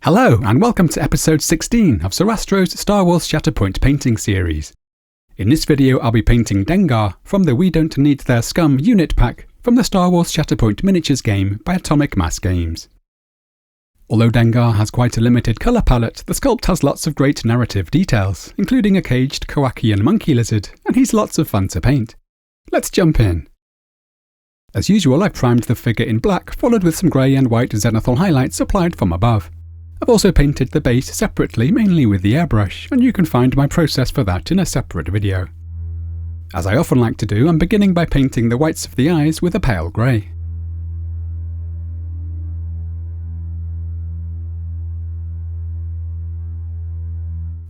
Hello, and welcome to episode 16 of Sir Astro's Star Wars Shatterpoint painting series. In this video I'll be painting Dengar from the We Don't Need Their Scum unit pack from the Star Wars Shatterpoint miniatures game by Atomic Mass Games. Although Dengar has quite a limited colour palette, the sculpt has lots of great narrative details, including a caged Kowakian monkey lizard, and he's lots of fun to paint. Let's jump in. As usual, I've primed the figure in black, followed with some grey and white zenithal highlights applied from above. I've also painted the base separately, mainly with the airbrush, and you can find my process for that in a separate video. As I often like to do, I'm beginning by painting the whites of the eyes with a pale grey.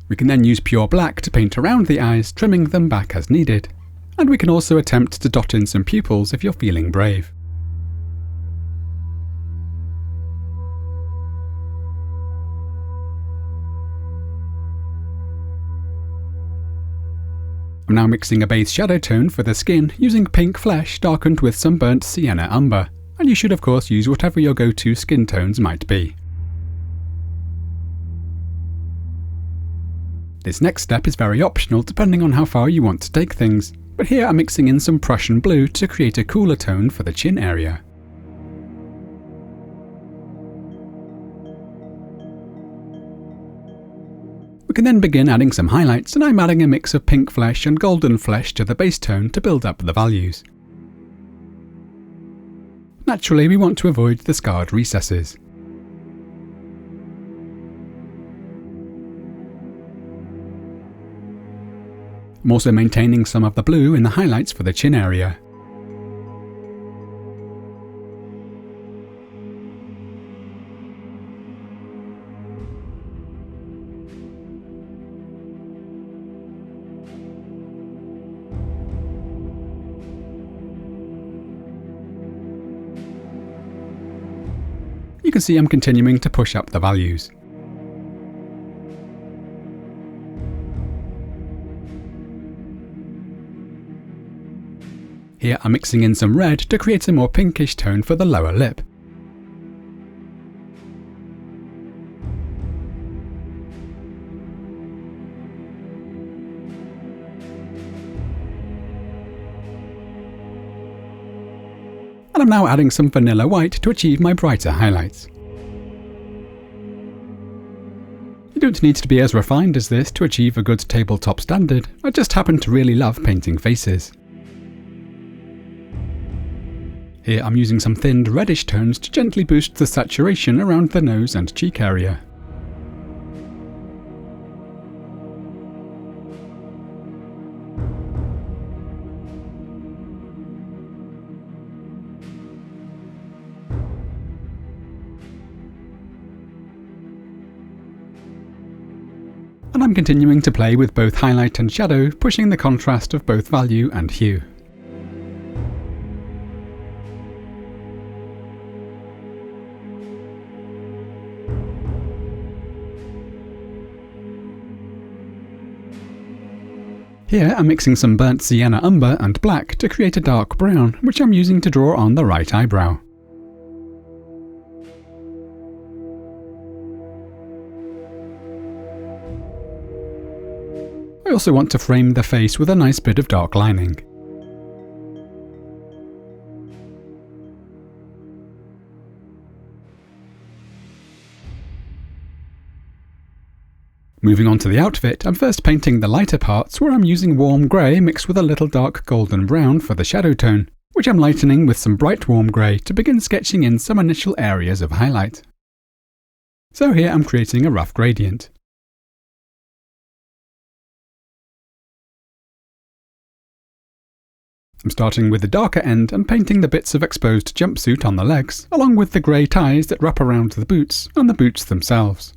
We can then use pure black to paint around the eyes, trimming them back as needed. And we can also attempt to dot in some pupils if you're feeling brave. I'm now mixing a base shadow tone for the skin using pink flesh darkened with some burnt Sienna Umber, and you should of course use whatever your go-to skin tones might be. This next step is very optional depending on how far you want to take things, but here I'm mixing in some Prussian Blue to create a cooler tone for the chin area. We can then begin adding some highlights, and I'm adding a mix of pink flesh and golden flesh to the base tone to build up the values. Naturally, we want to avoid the scarred recesses. I'm also maintaining some of the blue in the highlights for the chin area. You can see I'm continuing to push up the values. Here I'm mixing in some red to create a more pinkish tone for the lower lip. And I'm now adding some vanilla white to achieve my brighter highlights. You don't need to be as refined as this to achieve a good tabletop standard, I just happen to really love painting faces. Here I'm using some thinned reddish tones to gently boost the saturation around the nose and cheek area. And I'm continuing to play with both highlight and shadow, pushing the contrast of both value and hue. Here I'm mixing some burnt Sienna Umber and black to create a dark brown, which I'm using to draw on the right eyebrow. I also want to frame the face with a nice bit of dark lining. Moving on to the outfit, I'm first painting the lighter parts where I'm using warm grey mixed with a little dark golden brown for the shadow tone, which I'm lightening with some bright warm grey to begin sketching in some initial areas of highlight. So here I'm creating a rough gradient. I'm starting with the darker end and painting the bits of exposed jumpsuit on the legs, along with the grey ties that wrap around the boots and the boots themselves.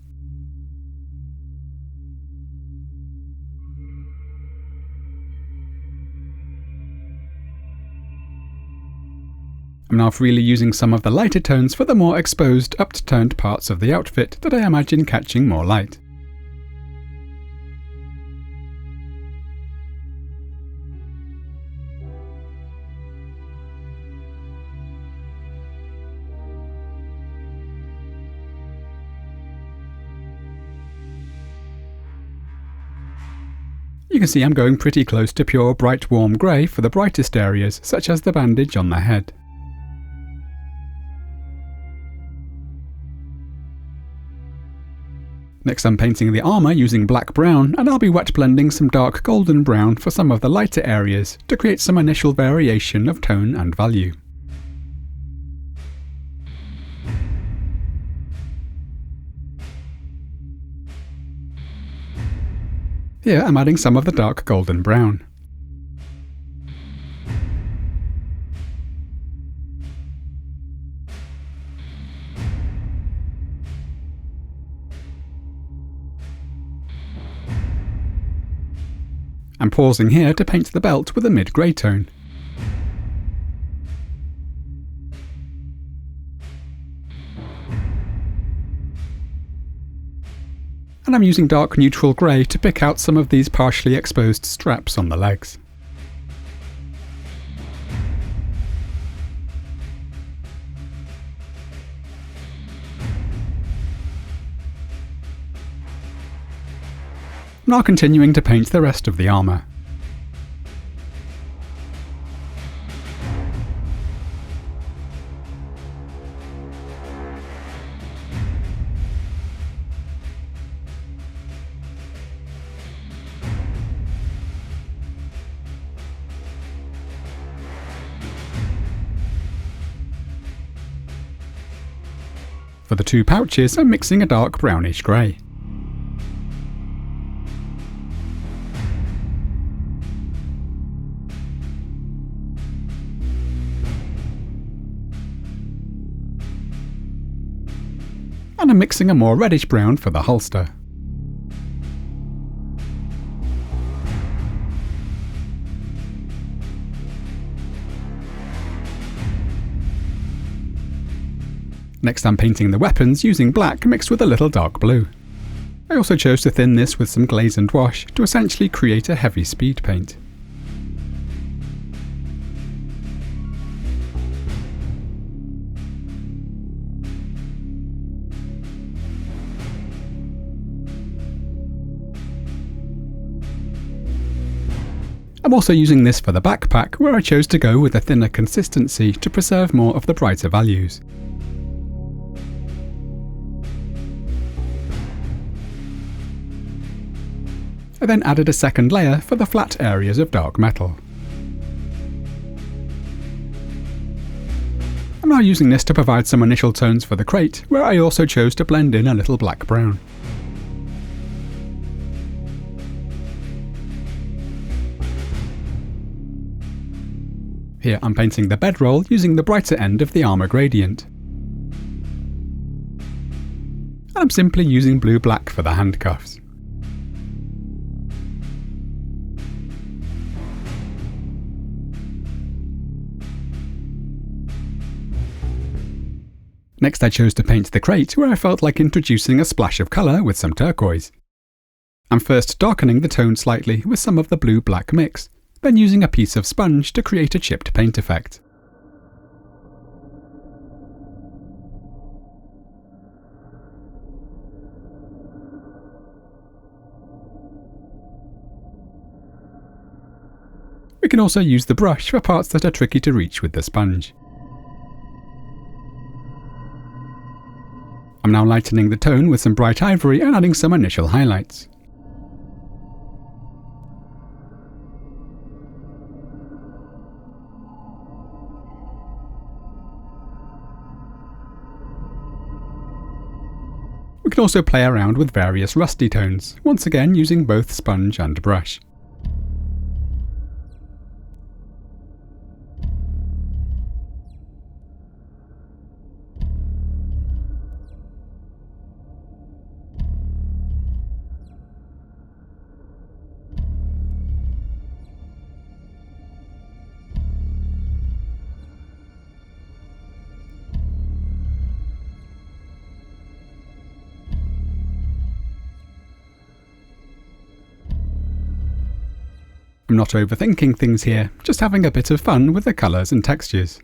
I'm now freely using some of the lighter tones for the more exposed, upturned parts of the outfit that I imagine catching more light. You can see I'm going pretty close to pure bright warm grey for the brightest areas, such as the bandage on the head. Next I'm painting the armour using black brown, and I'll be wet blending some dark golden brown for some of the lighter areas to create some initial variation of tone and value. Here I'm adding some of the dark golden brown. I'm pausing here to paint the belt with a mid-grey tone. And I'm using dark neutral grey to pick out some of these partially exposed straps on the legs. Now continuing to paint the rest of the armour. For the two pouches, I'm mixing a dark brownish grey. And I'm mixing a more reddish brown for the holster. Next I'm painting the weapons using black mixed with a little dark blue. I also chose to thin this with some glaze and wash to essentially create a heavy speed paint. I'm also using this for the backpack, where I chose to go with a thinner consistency to preserve more of the brighter values. I then added a second layer for the flat areas of dark metal. I'm now using this to provide some initial tones for the crate, where I also chose to blend in a little black brown. Here I'm painting the bedroll using the brighter end of the armour gradient. And I'm simply using blue-black for the handcuffs. Next I chose to paint the crate, where I felt like introducing a splash of colour with some turquoise. I'm first darkening the tone slightly with some of the blue-black mix, then using a piece of sponge to create a chipped paint effect. We can also use the brush for parts that are tricky to reach with the sponge. I'm now lightening the tone with some bright ivory and adding some initial highlights. We can also play around with various rusty tones, once again using both sponge and brush. I'm not overthinking things here, just having a bit of fun with the colours and textures.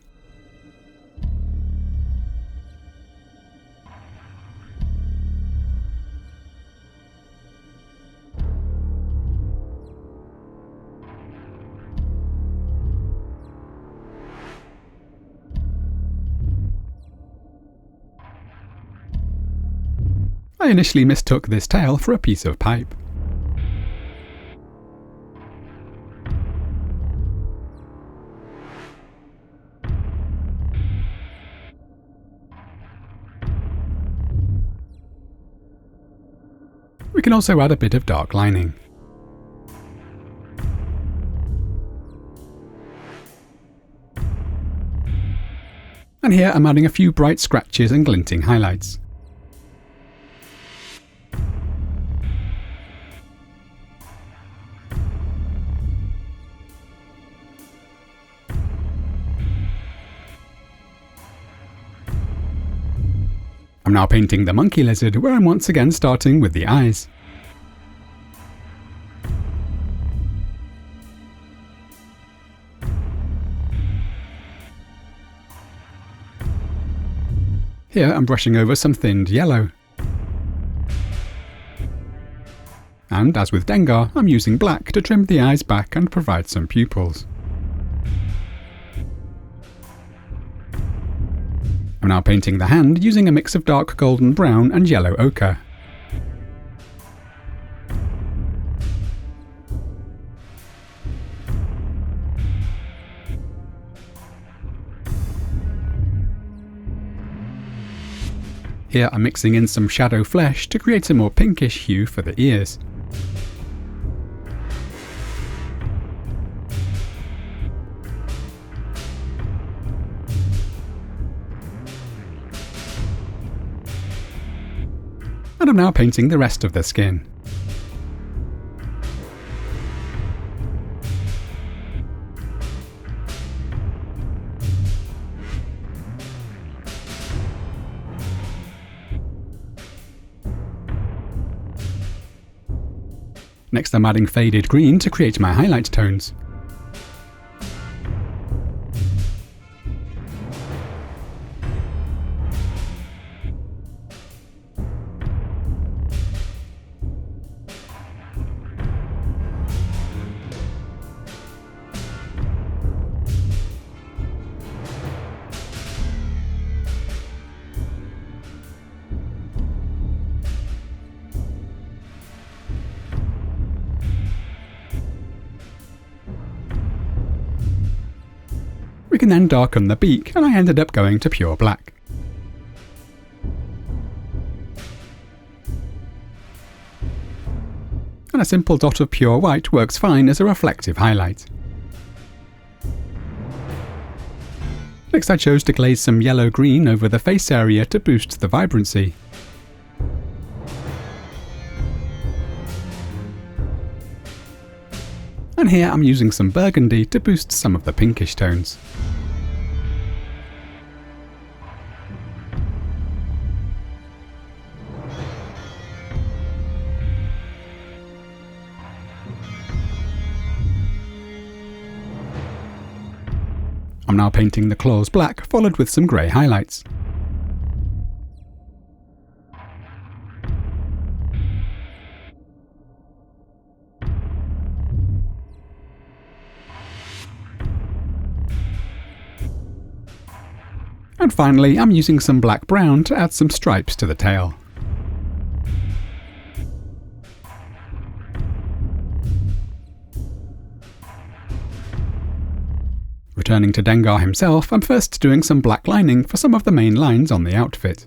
I initially mistook this tail for a piece of pipe. We can also add a bit of dark lining. And here I'm adding a few bright scratches and glinting highlights. I'm now painting the monkey lizard, where I'm once again starting with the eyes. Here I'm brushing over some thinned yellow. And as with Dengar, I'm using black to trim the eyes back and provide some pupils. I'm now painting the hand using a mix of dark golden brown and yellow ochre. Here I'm mixing in some shadow flesh to create a more pinkish hue for the ears. And I'm now painting the rest of the skin. Next I'm adding faded green to create my highlight tones. We can then darken the beak, and I ended up going to pure black. And a simple dot of pure white works fine as a reflective highlight. Next I chose to glaze some yellow-green over the face area to boost the vibrancy. And here I'm using some burgundy to boost some of the pinkish tones. I'm now painting the claws black, followed with some grey highlights. And finally, I'm using some black brown to add some stripes to the tail. Returning to Dengar himself, I'm first doing some black lining for some of the main lines on the outfit.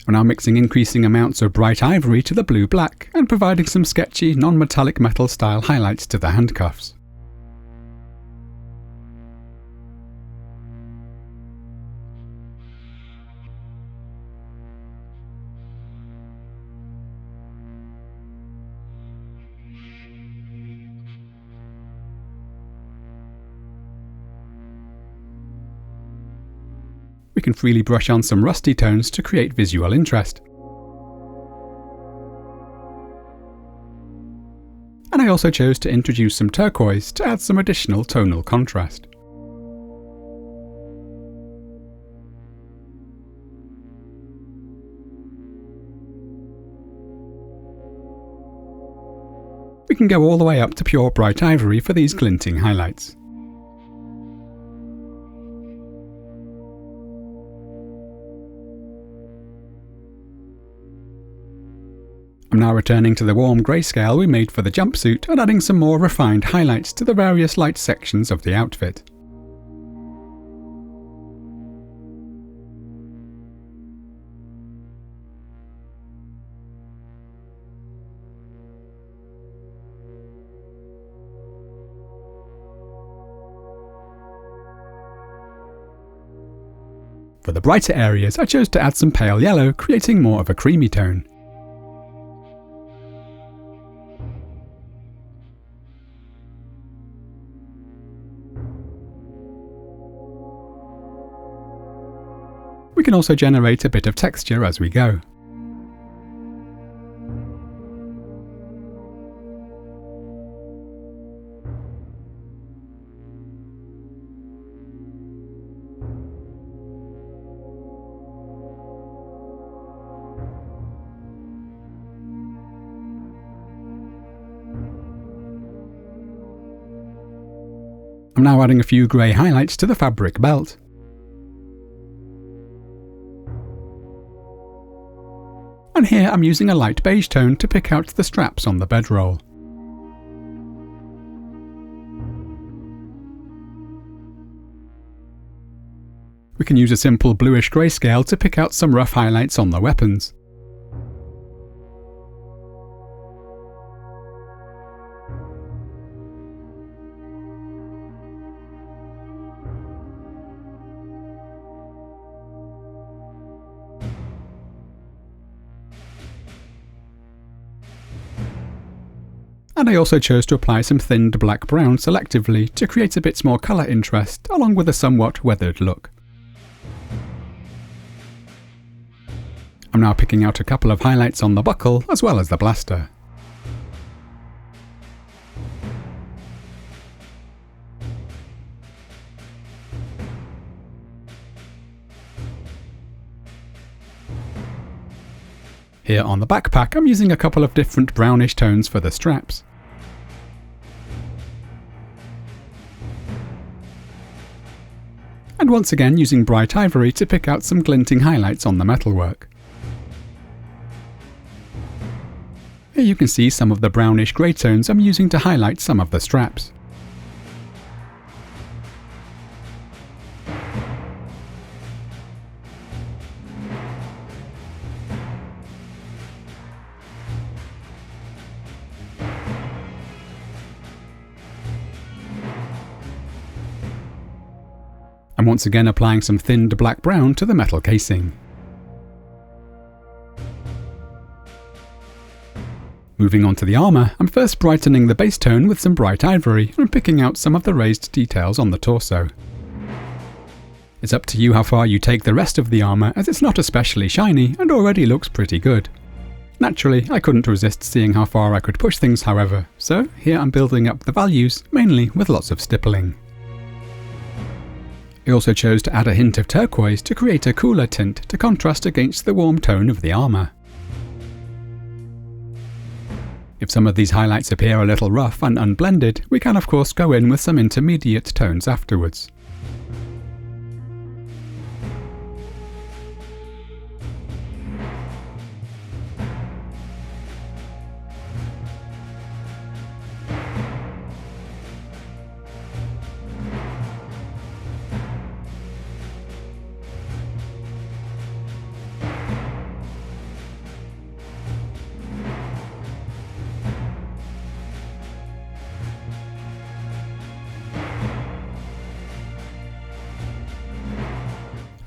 I'm now mixing increasing amounts of bright ivory to the blue-black and providing some sketchy, non-metallic metal style highlights to the handcuffs. We can freely brush on some rusty tones to create visual interest. And I also chose to introduce some turquoise to add some additional tonal contrast. We can go all the way up to pure bright ivory for these glinting highlights. I'm now returning to the warm grayscale we made for the jumpsuit and adding some more refined highlights to the various light sections of the outfit. For the brighter areas, I chose to add some pale yellow, creating more of a creamy tone. We can also generate a bit of texture as we go. I'm now adding a few grey highlights to the fabric belt. And here I'm using a light beige tone to pick out the straps on the bedroll. We can use a simple bluish grayscale to pick out some rough highlights on the weapons. And I also chose to apply some thinned black brown selectively to create a bit more colour interest along with a somewhat weathered look. I'm now picking out a couple of highlights on the buckle as well as the blaster. Here on the backpack, I'm using a couple of different brownish tones for the straps. And once again using bright ivory to pick out some glinting highlights on the metalwork. Here you can see some of the brownish grey tones I'm using to highlight some of the straps. I'm once again applying some thinned black brown to the metal casing. Moving on to the armour, I'm first brightening the base tone with some bright ivory and picking out some of the raised details on the torso. It's up to you how far you take the rest of the armour, as it's not especially shiny and already looks pretty good. Naturally, I couldn't resist seeing how far I could push things however, so here I'm building up the values, mainly with lots of stippling. I also chose to add a hint of turquoise to create a cooler tint to contrast against the warm tone of the armour. If some of these highlights appear a little rough and unblended, we can of course go in with some intermediate tones afterwards.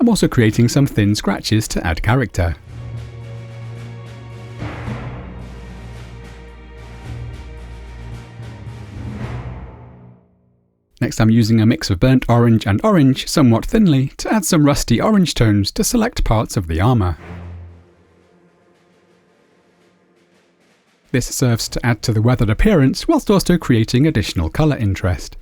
I'm also creating some thin scratches to add character. Next I'm using a mix of burnt orange and orange somewhat thinly to add some rusty orange tones to select parts of the armour. This serves to add to the weathered appearance whilst also creating additional colour interest.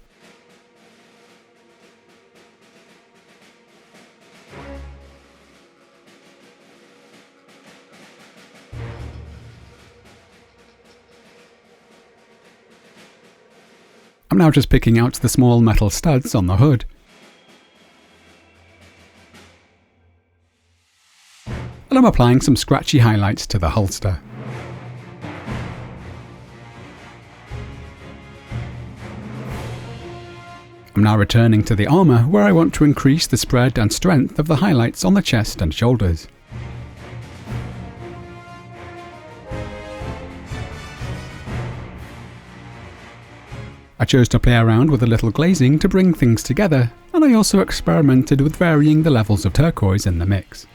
I'm now just picking out the small metal studs on the hood. And I'm applying some scratchy highlights to the holster. I'm now returning to the armour, where I want to increase the spread and strength of the highlights on the chest and shoulders. I chose to play around with a little glazing to bring things together, and I also experimented with varying the levels of turquoise in the mix.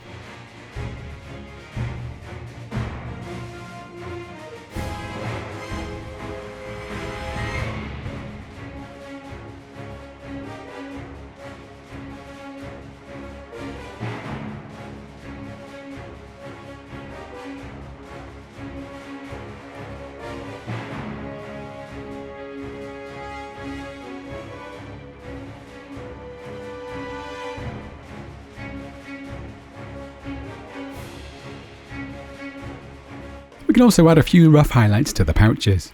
We can also add a few rough highlights to the pouches.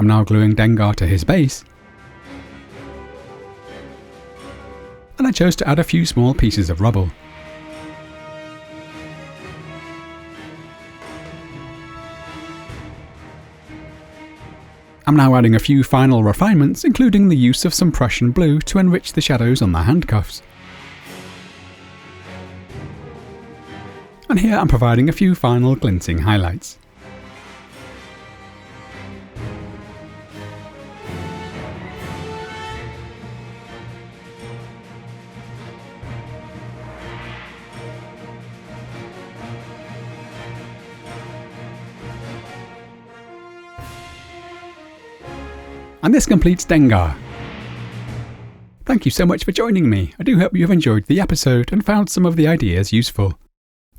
I'm now gluing Dengar to his base, and I chose to add a few small pieces of rubble. I'm now adding a few final refinements, including the use of some Prussian Blue to enrich the shadows on the handcuffs. And here I'm providing a few final glinting highlights. And this completes Dengar. Thank you so much for joining me. I do hope you have enjoyed the episode and found some of the ideas useful.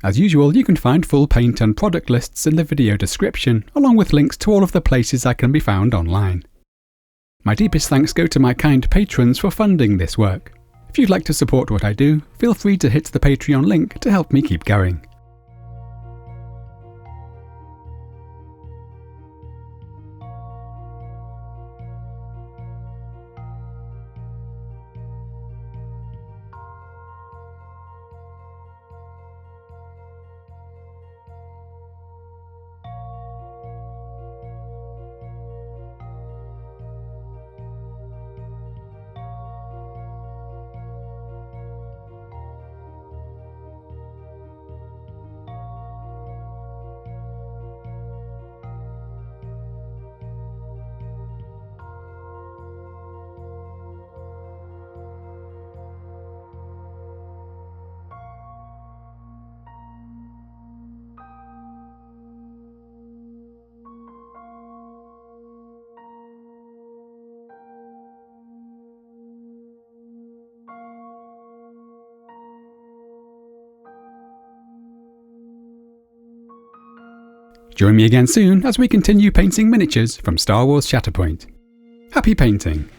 As usual, you can find full paint and product lists in the video description, along with links to all of the places I can be found online. My deepest thanks go to my kind patrons for funding this work. If you'd like to support what I do, feel free to hit the Patreon link to help me keep going. Join me again soon as we continue painting miniatures from Star Wars Shatterpoint. Happy painting!